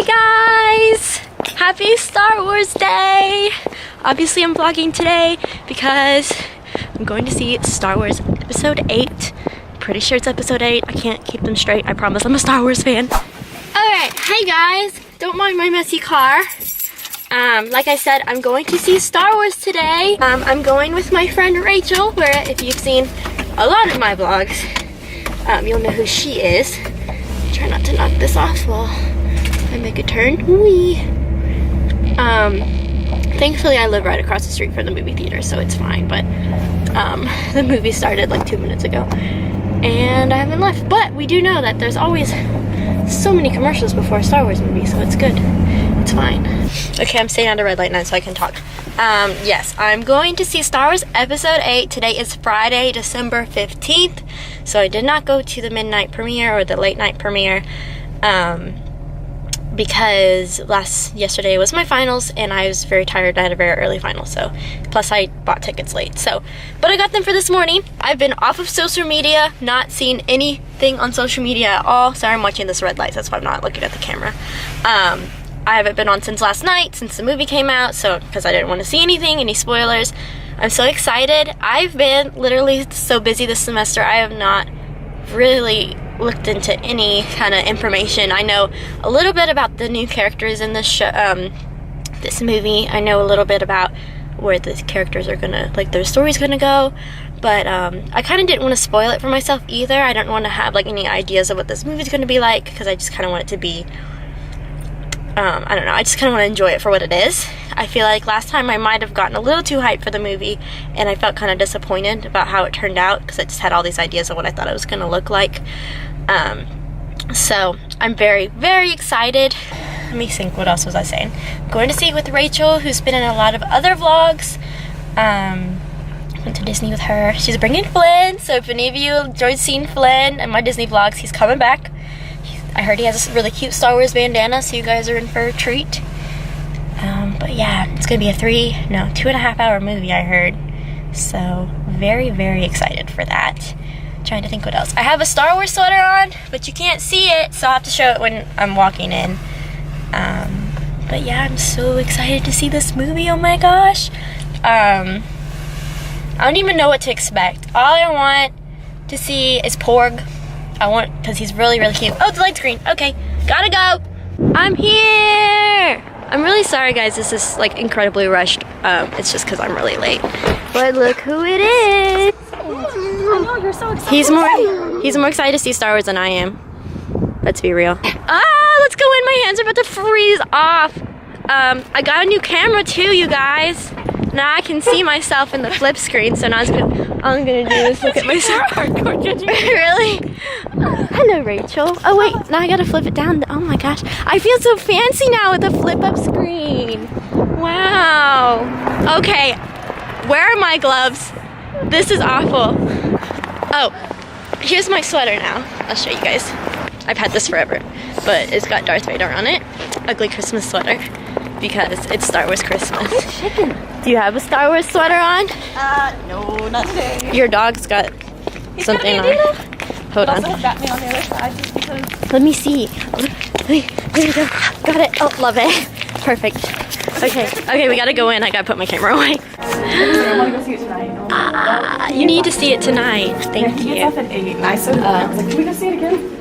guys! Happy Star Wars Day! Obviously I'm vlogging today because I'm going to see Star Wars Episode 8. Pretty sure it's Episode 8. I can't keep them straight. I promise I'm a Star Wars fan. Alright, hey guys! Don't mind my messy car. Like I said, I'm going to see Star Wars today. I'm going with my friend Rachel, where if you've seen a lot of my vlogs, you'll know who she is. Try not to knock this off while I make a turn. Whee! Thankfully I live right across the street from the movie theater, so it's fine, but the movie started like 2 minutes ago and I haven't left. But we do know that there's always so many commercials before a Star Wars movie, so it's good. It's fine. Okay, I'm staying at a red light now so I can talk. Yes, I'm going to see Star Wars Episode 8. Today is Friday, December 15th. So I did not go to the midnight premiere or the late night premiere because yesterday was my finals and I was very tired. I had a very early final, so plus I bought tickets late. But I got them for this morning. I've been off of social media, not seen anything on social media at all. Sorry, I'm watching this red light. That's why I'm not looking at the camera. I haven't been on since last night, since the movie came out, so because I didn't want to see any spoilers. I'm so excited. I've been literally so busy this semester. I have not really looked into any kind of information. I know a little bit about the new characters in this show, this movie. I know a little bit about where the characters are gonna, like, their story's gonna go, but I kind of didn't want to spoil it for myself either. I don't want to have like any ideas of what this movie's gonna be like because I just kind of want it to be I don't know, I just kind of want to enjoy it for what it is. I feel like last time I might have gotten a little too hyped for the movie and I felt kind of disappointed about how it turned out because I just had all these ideas of what I thought it was going to look like. So I'm very, very excited. Let me think, what else was I saying? I'm going to see it with Rachel, who's been in a lot of other vlogs. Went to Disney with her. She's bringing Flynn, so if any of you enjoyed seeing Flynn in my Disney vlogs, he's coming back. I heard he has a really cute Star Wars bandana, so you guys are in for a treat. But yeah, it's gonna be a 2.5 hour movie, I heard. So very, very excited for that. Trying to think what else. I have a Star Wars sweater on, but you can't see it, so I'll have to show it when I'm walking in. But yeah, I'm so excited to see this movie, oh my gosh. I don't even know what to expect. All I want to see is Porg. Because he's really, really cute. Oh, the light's green. Okay, gotta go. I'm here. I'm really sorry, guys. This is like incredibly rushed. It's just because I'm really late. But look who it is. Oh, you're so excited. He's more excited to see Star Wars than I am. Let's be real. Let's go in. My hands are about to freeze off. I got a new camera too, you guys. Now I can see myself in the flip screen, so now all I'm gonna do is look at myself. Really? Hello, Rachel. Oh wait, now I gotta flip it down. Oh my gosh, I feel so fancy now with the flip-up screen. Wow. Okay, where are my gloves? This is awful. Oh, here's my sweater now. I'll show you guys. I've had this forever, but it's got Darth Vader on it. Ugly Christmas sweater. Because it's Star Wars Christmas. Do you have a Star Wars sweater on? No, not today. Your dog's got something on. Hold on. Got me on the other side just because. Let me see. There you go. Got it. Oh, love it. Perfect. Okay, we gotta go in. I gotta put my camera away. I want to go see it tonight. You need to see it tonight. Thank you. It's off at 8, and I said, I was like, can we go see it again?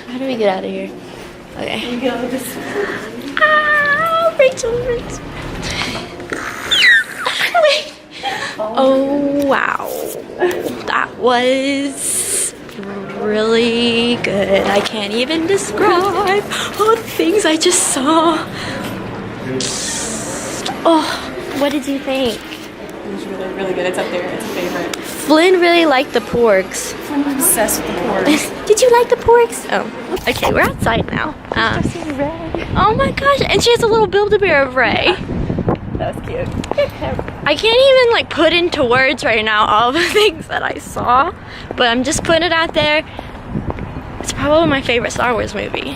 How do we get out of here? Okay. You go just. Rachel. Wait. Oh wow, that was really good. I can't even describe all the things I just saw. Oh, what did you think? It was really, really good. It's up there. It's a favorite. Flynn really liked the porgs. I'm obsessed with the porgs. Did you like the porgs? Oh, okay, we're outside now. Oh my gosh, and she has a little Build-A-Bear of Rey. That was cute. I can't even like put into words right now all the things that I saw, but I'm just putting it out there. It's probably my favorite Star Wars movie.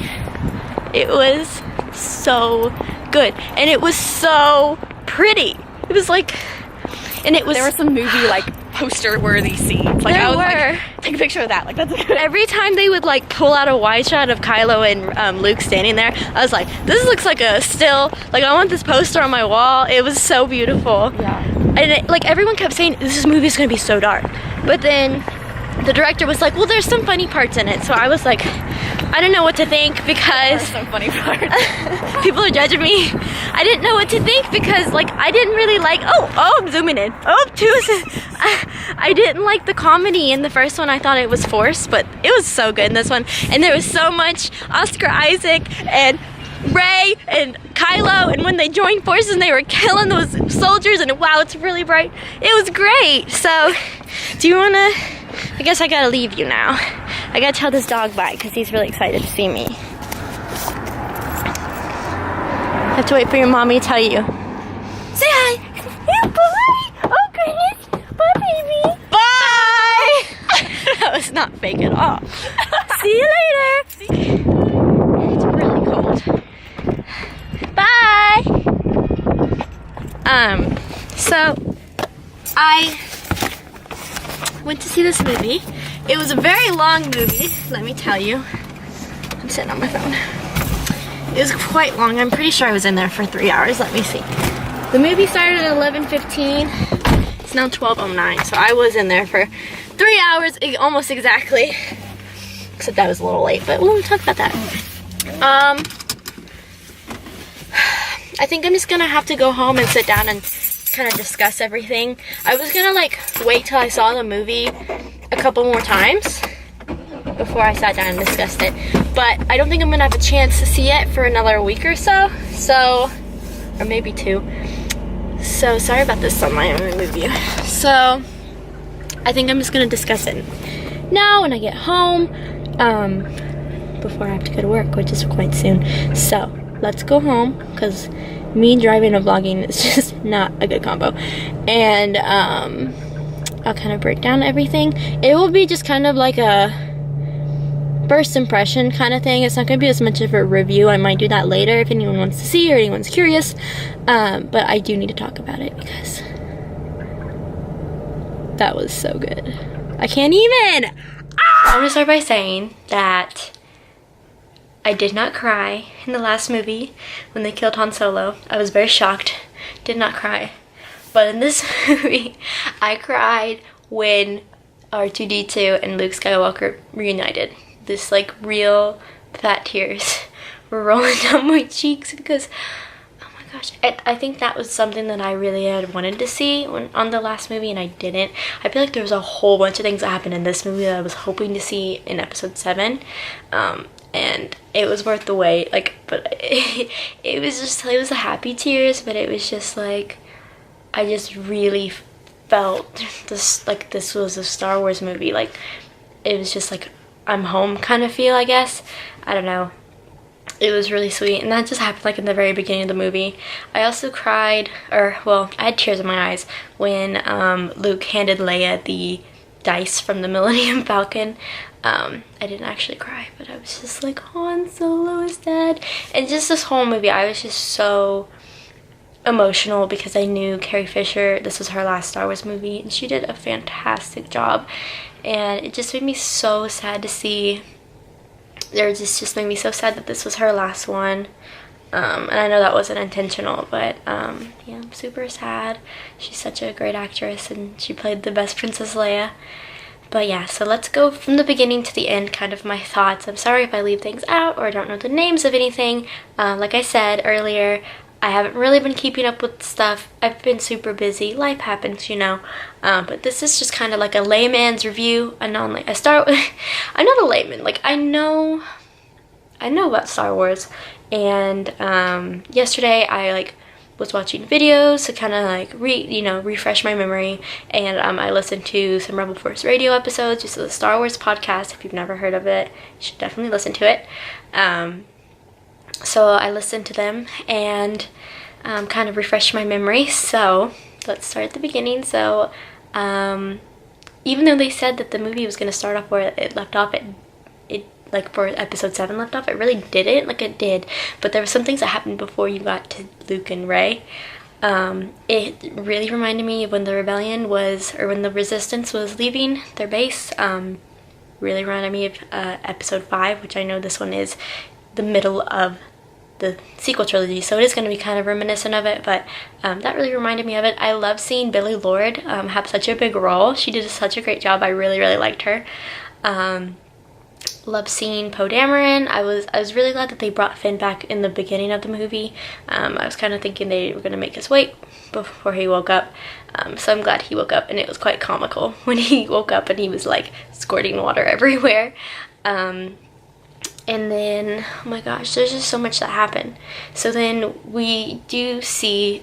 It was so good, and it was so pretty. It And it was... There were some movie, like, poster-worthy scenes. Like, There I was were. like, take a picture of that. Like, that's a good... Every time they would like pull out a wide shot of Kylo and Luke standing there, I was like, this looks like a still. Like, I want this poster on my wall. It was so beautiful. Yeah. And like everyone kept saying, this movie is gonna be so dark. But then the director was like, well, there's some funny parts in it. So I was like, I don't know what to think because There's some funny parts. people are judging me. I didn't know what to think because like I didn't really like, I'm zooming in. I didn't like the comedy in the first one. I thought it was forced, but it was so good in this one. And there was so much Oscar Isaac and Rey and Kylo, and when they joined forces and they were killing those soldiers, and wow, it's really bright. It was great. So, do you wanna? I guess I gotta leave you now. I gotta tell this dog bye because he's really excited to see me. I have to wait for your mommy to tell you. Say hi. Yeah, bye. Oh goodness. Bye, baby. Bye. That was not fake at all. See you later. It's really cold. Bye. So I went to see this movie. It was a very long movie, let me tell you. I'm sitting on my phone. It was quite long. I'm pretty sure I was in there for 3 hours. Let me see. The movie started at 11:15. It's now 12:09, so I was in there for 3 hours, almost exactly. Except I was a little late, but we won't talk about that. I think I'm just gonna have to go home and sit down and kind of discuss everything. I was gonna like wait till I saw the movie a couple more times before I sat down and discussed it, but I don't think I'm gonna have a chance to see it for another week or so, or maybe 2. So sorry about this sunlight. I'm gonna move you. So I think I'm just gonna discuss it now when I get home, before I have to go to work, which is quite soon. So let's go home because me driving and vlogging is just not a good combo. And I'll kind of break down everything. It will be just kind of like a first impression kind of thing. It's not going to be as much of a review. I might do that later if anyone wants to see or anyone's curious. But I do need to talk about it because that was so good. I can't even! I'm going to start by saying that I did not cry in the last movie when they killed Han Solo. I was very shocked. Did not cry. But in this movie, I cried when R2-D2 and Luke Skywalker reunited. This like real fat tears were rolling down my cheeks because, oh my gosh, I think that was something that I really had wanted to see on the last movie, and I didn't. I feel like there was a whole bunch of things that happened in this movie that I was hoping to see in episode 7. And it was worth the wait, like, but it was a happy tears, but it was just like, I just really felt this, like, this was a Star Wars movie. Like, it was just like, I'm home kind of feel, I guess. I don't know. It was really sweet, and that just happened like in the very beginning of the movie. I also cried, I had tears in my eyes when Luke handed Leia the dice from the Millennium Falcon. I didn't actually cry, but I was just like, Han Solo is dead. And just this whole movie, I was just so emotional because I knew Carrie Fisher, this was her last Star Wars movie, and she did a fantastic job. And it just made me so sad to see, just made me so sad that this was her last one. And I know that wasn't intentional, but yeah, I'm super sad. She's such a great actress, and she played the best Princess Leia. But yeah, so let's go from the beginning to the end, kind of my thoughts. I'm sorry if I leave things out or I don't know the names of anything. Like I said earlier, I haven't really been keeping up with stuff. I've been super busy. Life happens, you know. But this is just kind of like a layman's review. I'm not a layman. Like, I know about Star Wars. And yesterday I was watching videos to kind of like refresh my memory, and I listened to some Rebel Force Radio episodes, just a Star Wars podcast. If you've never heard of it, you should definitely listen to it. So I listened to them and kind of refreshed my memory. So let's start at the beginning. So even though they said that the movie was going to start off where it left off, it like for episode 7 left off, it really didn't. Like, it did, but there were some things that happened before you got to Luke and Rey It really reminded me of when the rebellion was, or when the resistance was leaving their base. Really reminded me of episode 5, which I know this one is the middle of the sequel trilogy, so it is going to be kind of reminiscent of it, but that really reminded me of it. I love seeing Billie Lourd have such a big role. She did such a great job. I really, really liked her. Love seeing Poe Dameron. I was really glad that they brought Finn back in the beginning of the movie. I was kind of thinking they were going to make us wait before he woke up. So I'm glad he woke up, and it was quite comical when he woke up and he was like squirting water everywhere. And then, oh my gosh, there's just so much that happened. So then we do see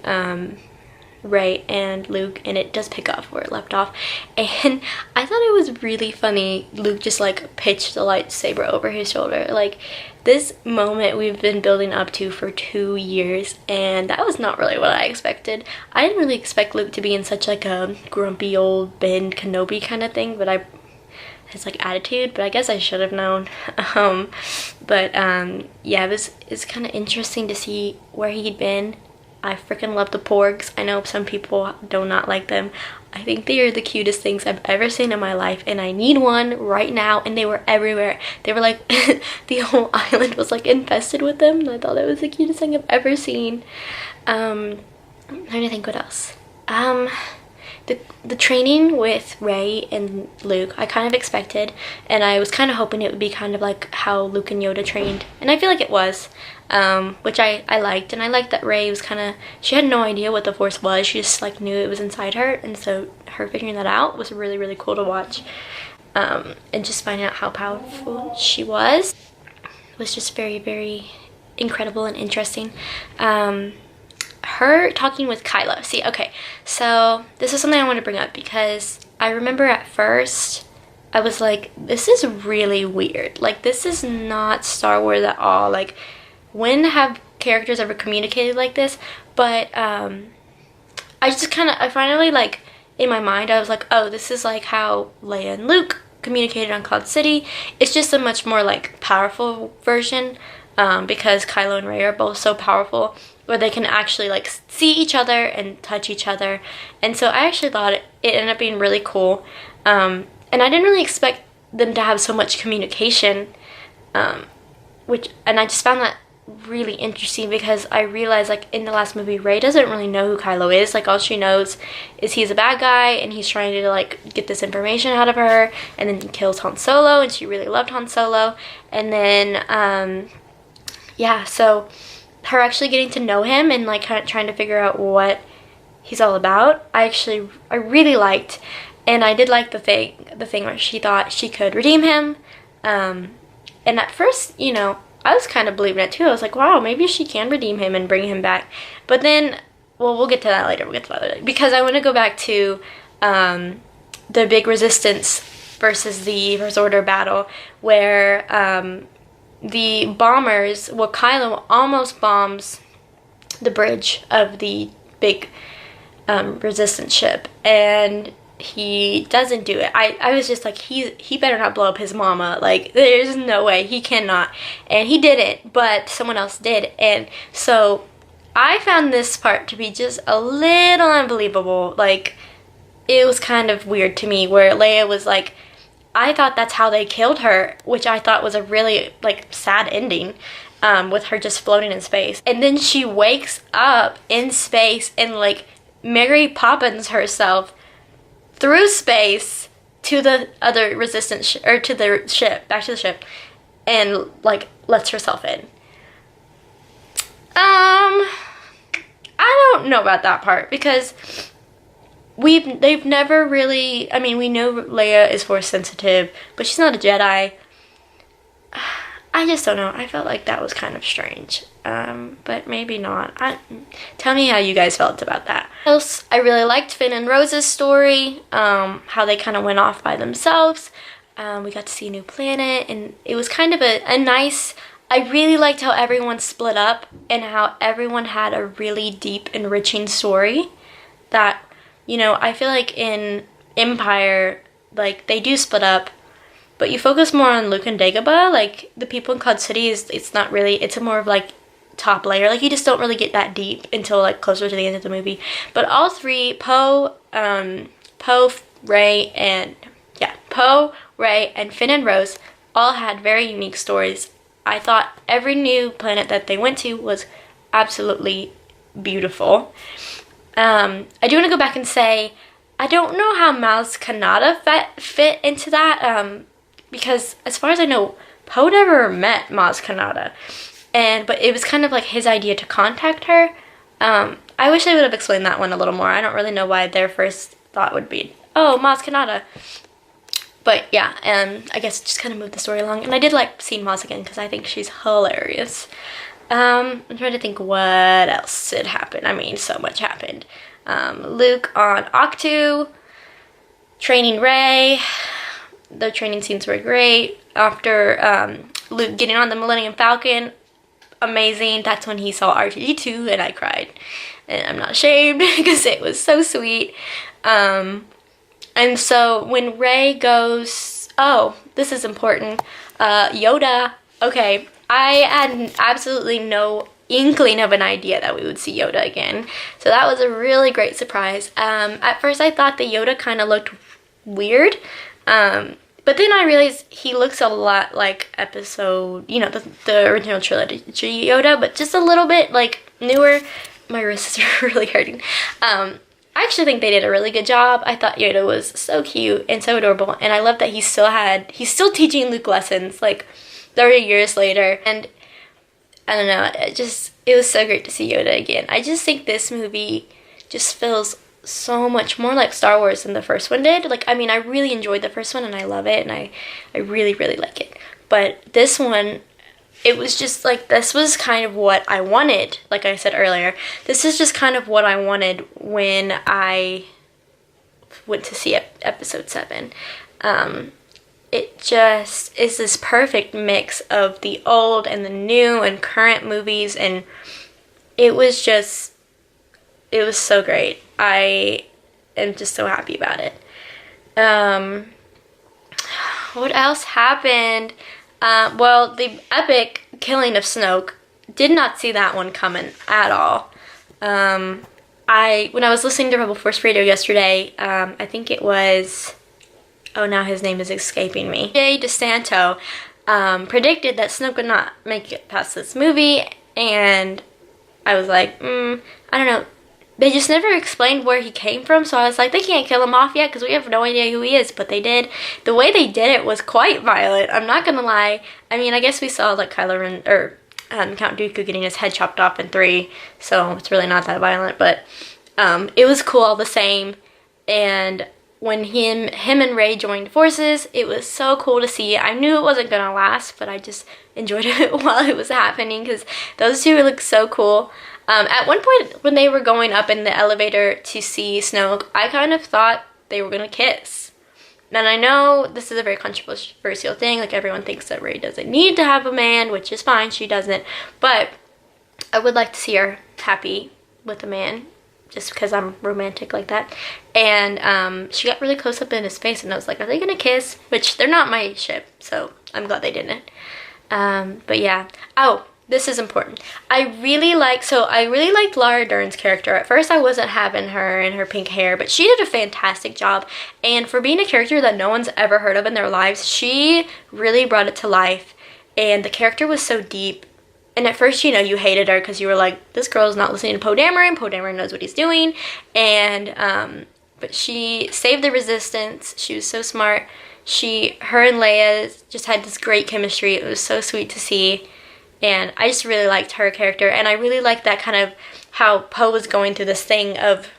Rey and Luke, and it does pick up where it left off, and I thought it was really funny. Luke just like pitched the lightsaber over his shoulder. Like, this moment we've been building up to for 2 years, and that was not really what I expected. I didn't really expect Luke to be in such like a grumpy old Ben Kenobi kind of thing, but his like attitude, but I guess I should have known. Yeah, it's kind of interesting to see where he'd been. I freaking love the porgs. I know some people do not like them. I think they are the cutest things I've ever seen in my life, and I need one right now, and they were everywhere. They were like, the whole island was like infested with them, and I thought that was the cutest thing I've ever seen. I'm trying to think what else. The training with Rey and Luke, I kind of expected, and I was kind of hoping it would be kind of like how Luke and Yoda trained, and I feel like it was, which I liked. And I liked that Rey was kind of, she had no idea what the Force was, she just like knew it was inside her, and so her figuring that out was really, really cool to watch. And just finding out how powerful she was just very, very incredible and interesting. Her talking with Kylo. See, okay, so this is something I want to bring up, because I remember at first I was like, this is really weird. Like, this is not Star Wars at all. Like, when have characters ever communicated like this? But I finally, like, in my mind, I was like, oh, this is like how Leia and Luke communicated on Cloud City. It's just a much more like powerful version, because Kylo and Rey are both so powerful, where they can actually like see each other and touch each other. And so I actually thought it ended up being really cool. And I didn't really expect them to have so much communication, and I just found that really interesting, because I realized, like, in the last movie, Rey doesn't really know who Kylo is. Like, all she knows is he's a bad guy, and he's trying to like get this information out of her, and then he kills Han Solo, and she really loved Han Solo. And then yeah, so her actually getting to know him and like kind of trying to figure out what he's all about, I really liked. And I did like the thing where she thought she could redeem him, and at first, you know, I was kind of believing it too. I was like, wow, maybe she can redeem him and bring him back. But then, well, we'll get to that later. Because I want to go back to the big resistance versus the First Order battle, where the bombers, well, Kylo almost bombs the bridge of the big resistance ship, and he doesn't do it. I was just like, he better not blow up his mama. Like, there's no way, he cannot. And he didn't, but someone else did. And so I found this part to be just a little unbelievable. Like, it was kind of weird to me, where Leia was like, I thought that's how they killed her, which I thought was a really like sad ending, with her just floating in space. And then she wakes up in space and like Mary Poppins herself through space to the other resistance or to the ship, back to the ship, and like lets herself in. I don't know about that part, because they've never really, I mean, we know Leia is Force sensitive, but she's not a Jedi. I just don't know. I felt like that was kind of strange. But maybe not. Tell me how you guys felt about that. Else, I really liked Finn and Rose's story, how they kind of went off by themselves. We got to see a new planet, and it was kind of a nice, I really liked how everyone split up, and how everyone had a really deep, enriching story that, you know, I feel like in Empire, like, they do split up, but you focus more on Luke and Dagobah. Like, the people in Cloud City, it's not really, it's more of like top layer. Like, you just don't really get that deep until like closer to the end of the movie. But all three, Poe, Rey, and Finn and Rose all had very unique stories. I thought every new planet that they went to was absolutely beautiful. I do want to go back and say, I don't know how Maz Kanata fit into that, because as far as I know, Poe never met Maz Kanata, but it was kind of like his idea to contact her. I wish they would have explained that one a little more. I don't really know why their first thought would be, oh, Maz Kanata. But yeah, I guess just kind of moved the story along. And I did like seeing Maz again because I think she's hilarious. I'm trying to think what else had happened. I mean, so much happened. Luke on Octu, training Rey. The training scenes were great. After Luke getting on the Millennium Falcon, amazing. That's when he saw R2-D2 and I cried. And I'm not ashamed because it was so sweet. And so when Rey goes, oh, this is important, Yoda, okay, I had absolutely no inkling of an idea that we would see Yoda again. So that was a really great surprise. At first I thought the Yoda kind of looked weird, but then I realized he looks a lot like episode, the original trilogy Yoda, but just a little bit like newer. My wrists are really hurting. I actually think they did a really good job. I thought Yoda was so cute and so adorable, and I love that he's still teaching Luke lessons like 30 years later. And I don't know, it was so great to see Yoda again. I just think this movie just feels so much more like Star Wars than the first one did. Like, I mean, I really enjoyed the first one and I love it, and I really, really like it. But this one, it was just like, this was kind of what I wanted. Like I said earlier, this is just kind of what I wanted when I went to see episode 7. It just is this perfect mix of the old and the new and current movies, and it was so great. I am just so happy about it. What else happened? Well, the epic killing of Snoke, did not see that one coming at all. When I was listening to Rebel Force Radio yesterday, I think it was, oh, now his name is escaping me, Jay DeSanto, predicted that Snoke would not make it past this movie, and I was like, I don't know. They just never explained where he came from, so I was like, they can't kill him off yet because we have no idea who he is, but they did. The way they did it was quite violent, I'm not gonna lie. I mean, I guess we saw like Kylo Ren, or Count Dooku getting his head chopped off in 3, so it's really not that violent, but it was cool all the same. And when him and Rey joined forces, it was so cool to see. I knew it wasn't gonna last, but I just enjoyed it while it was happening because those two looked so cool. At one point when they were going up in the elevator to see Snoke, I kind of thought they were gonna kiss. And I know this is a very controversial thing, like everyone thinks that Rey doesn't need to have a man, which is fine, she doesn't, but I would like to see her happy with a man, just because I'm romantic like that. And she got really close up in his face, and I was like, are they gonna kiss? Which, they're not my ship, so I'm glad they didn't. But yeah. Oh, this is important. I really liked Laura Dern's character. At first I wasn't having her and her pink hair, but she did a fantastic job. And for being a character that no one's ever heard of in their lives, she really brought it to life. And the character was so deep. And at first, you hated her because you were like, this girl's not listening to Poe Dameron. Poe Dameron knows what he's doing. And, but she saved the Resistance. She was so smart. Her and Leia just had this great chemistry. It was so sweet to see. And I just really liked her character. And I really liked that kind of how Poe was going through this thing of,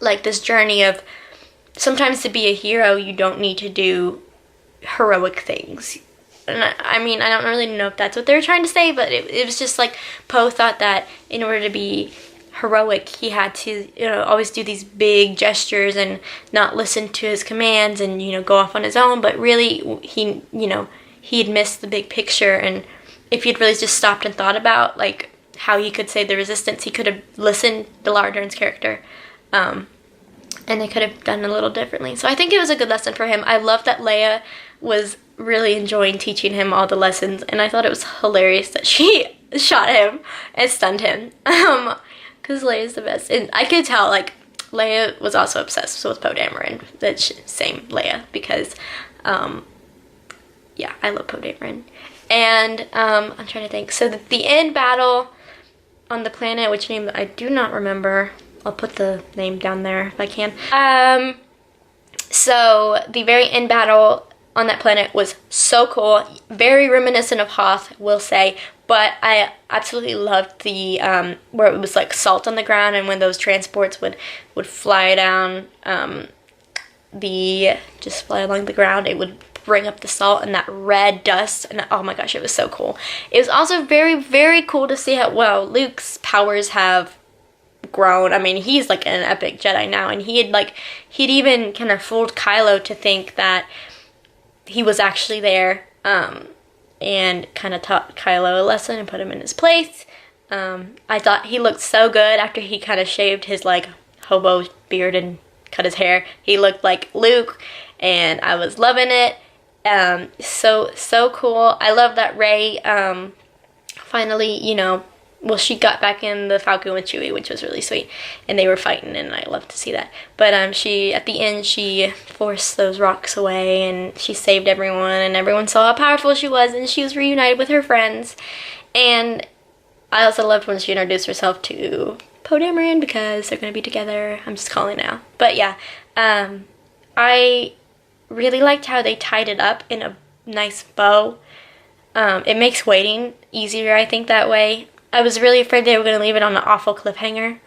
like, this journey of sometimes to be a hero, you don't need to do heroic things. And I mean, I don't really know if that's what they were trying to say, but it was just like Poe thought that in order to be heroic, he had to, always do these big gestures and not listen to his commands and, go off on his own. But really, he'd missed the big picture. And if he'd really just stopped and thought about, like, how he could save the Resistance, he could have listened to Laura Dern's character. And they could have done it a little differently. So I think it was a good lesson for him. I love that Leia was really enjoying teaching him all the lessons, and I thought it was hilarious that she shot him and stunned him. Because Leia's the best. And I could tell, like, Leia was also obsessed with Poe Dameron. That's same Leia, because, yeah, I love Poe Dameron. And, I'm trying to think. So the end battle on the planet, which name I do not remember. I'll put the name down there if I can. So the very end battle on that planet was so cool. Very reminiscent of Hoth, will say. But I absolutely loved the, where it was like salt on the ground, and when those transports would fly down, just fly along the ground, it would bring up the salt and that red dust, and oh my gosh, it was so cool. It was also very, very cool to see how well Luke's powers have grown. I mean, he's like an epic Jedi now, and he'd even kind of fooled Kylo to think that he was actually there, and kind of taught Kylo a lesson and put him in his place. I thought he looked so good after he kind of shaved his like hobo beard and cut his hair. He looked like Luke, and I was loving it. So cool. I love that Rey, finally, you know, well, she got back in the Falcon with Chewie, which was really sweet, and they were fighting, and I love to see that. But she, at the end, she forced those rocks away, and she saved everyone, and everyone saw how powerful she was, and she was reunited with her friends. And I also loved when she introduced herself to Poe Dameron, because they're gonna be together. I'm just calling now. But yeah, I really liked how they tied it up in a nice bow. It makes waiting easier, I think, that way. I was really afraid they were going to leave it on an awful cliffhanger,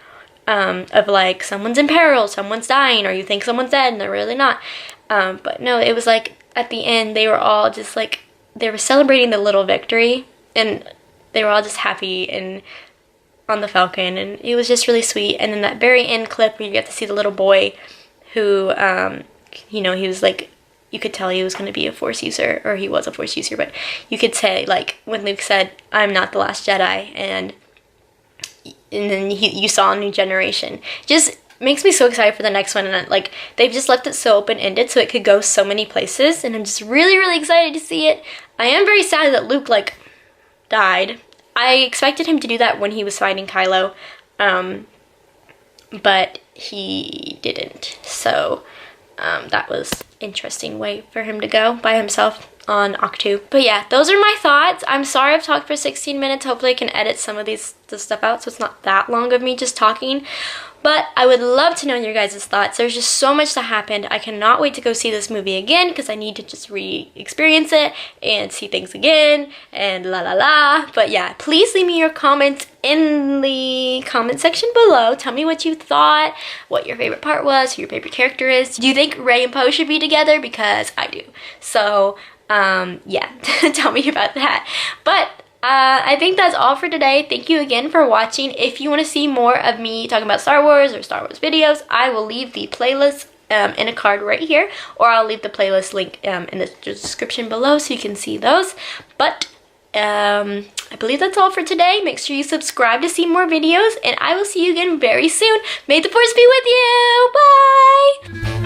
of like, someone's in peril, someone's dying, or you think someone's dead and they're really not. But no, it was like, at the end, they were all just like, they were celebrating the little victory, and they were all just happy and on the Falcon, and it was just really sweet. And then that very end clip where you get to see the little boy who, you know, he was like, you could tell he was going to be a Force user, or he was a Force user, but you could say, like, when Luke said, I'm not the last Jedi, and then you saw a new generation. Just makes me so excited for the next one, and like, they've just left it so open-ended, so it could go so many places, and I'm just really, really excited to see it. I am very sad that Luke, like, died. I expected him to do that when he was fighting Kylo, but he didn't, so that was interesting way for him to go by himself on Octu. But yeah, those are my thoughts. I'm sorry I've talked for 16 minutes. Hopefully I can edit some of this stuff out so it's not that long of me just talking. But I would love to know your guys' thoughts. There's just so much that happened. I cannot wait to go see this movie again, because I need to just re-experience it and see things again and la la la. But yeah, please leave me your comments in the comment section below. Tell me what you thought, what your favorite part was, who your favorite character is. Do you think Rey and Poe should be together? Because I do. So, yeah, tell me about that. But I think that's all for today. Thank you again for watching. If you want to see more of me talking about Star Wars or Star Wars videos, I will leave the playlist in a card right here, or I'll leave the playlist link in the description below so you can see those. But I believe that's all for today. Make sure you subscribe to see more videos, and I will see you again very soon. May the Force be with you. Bye!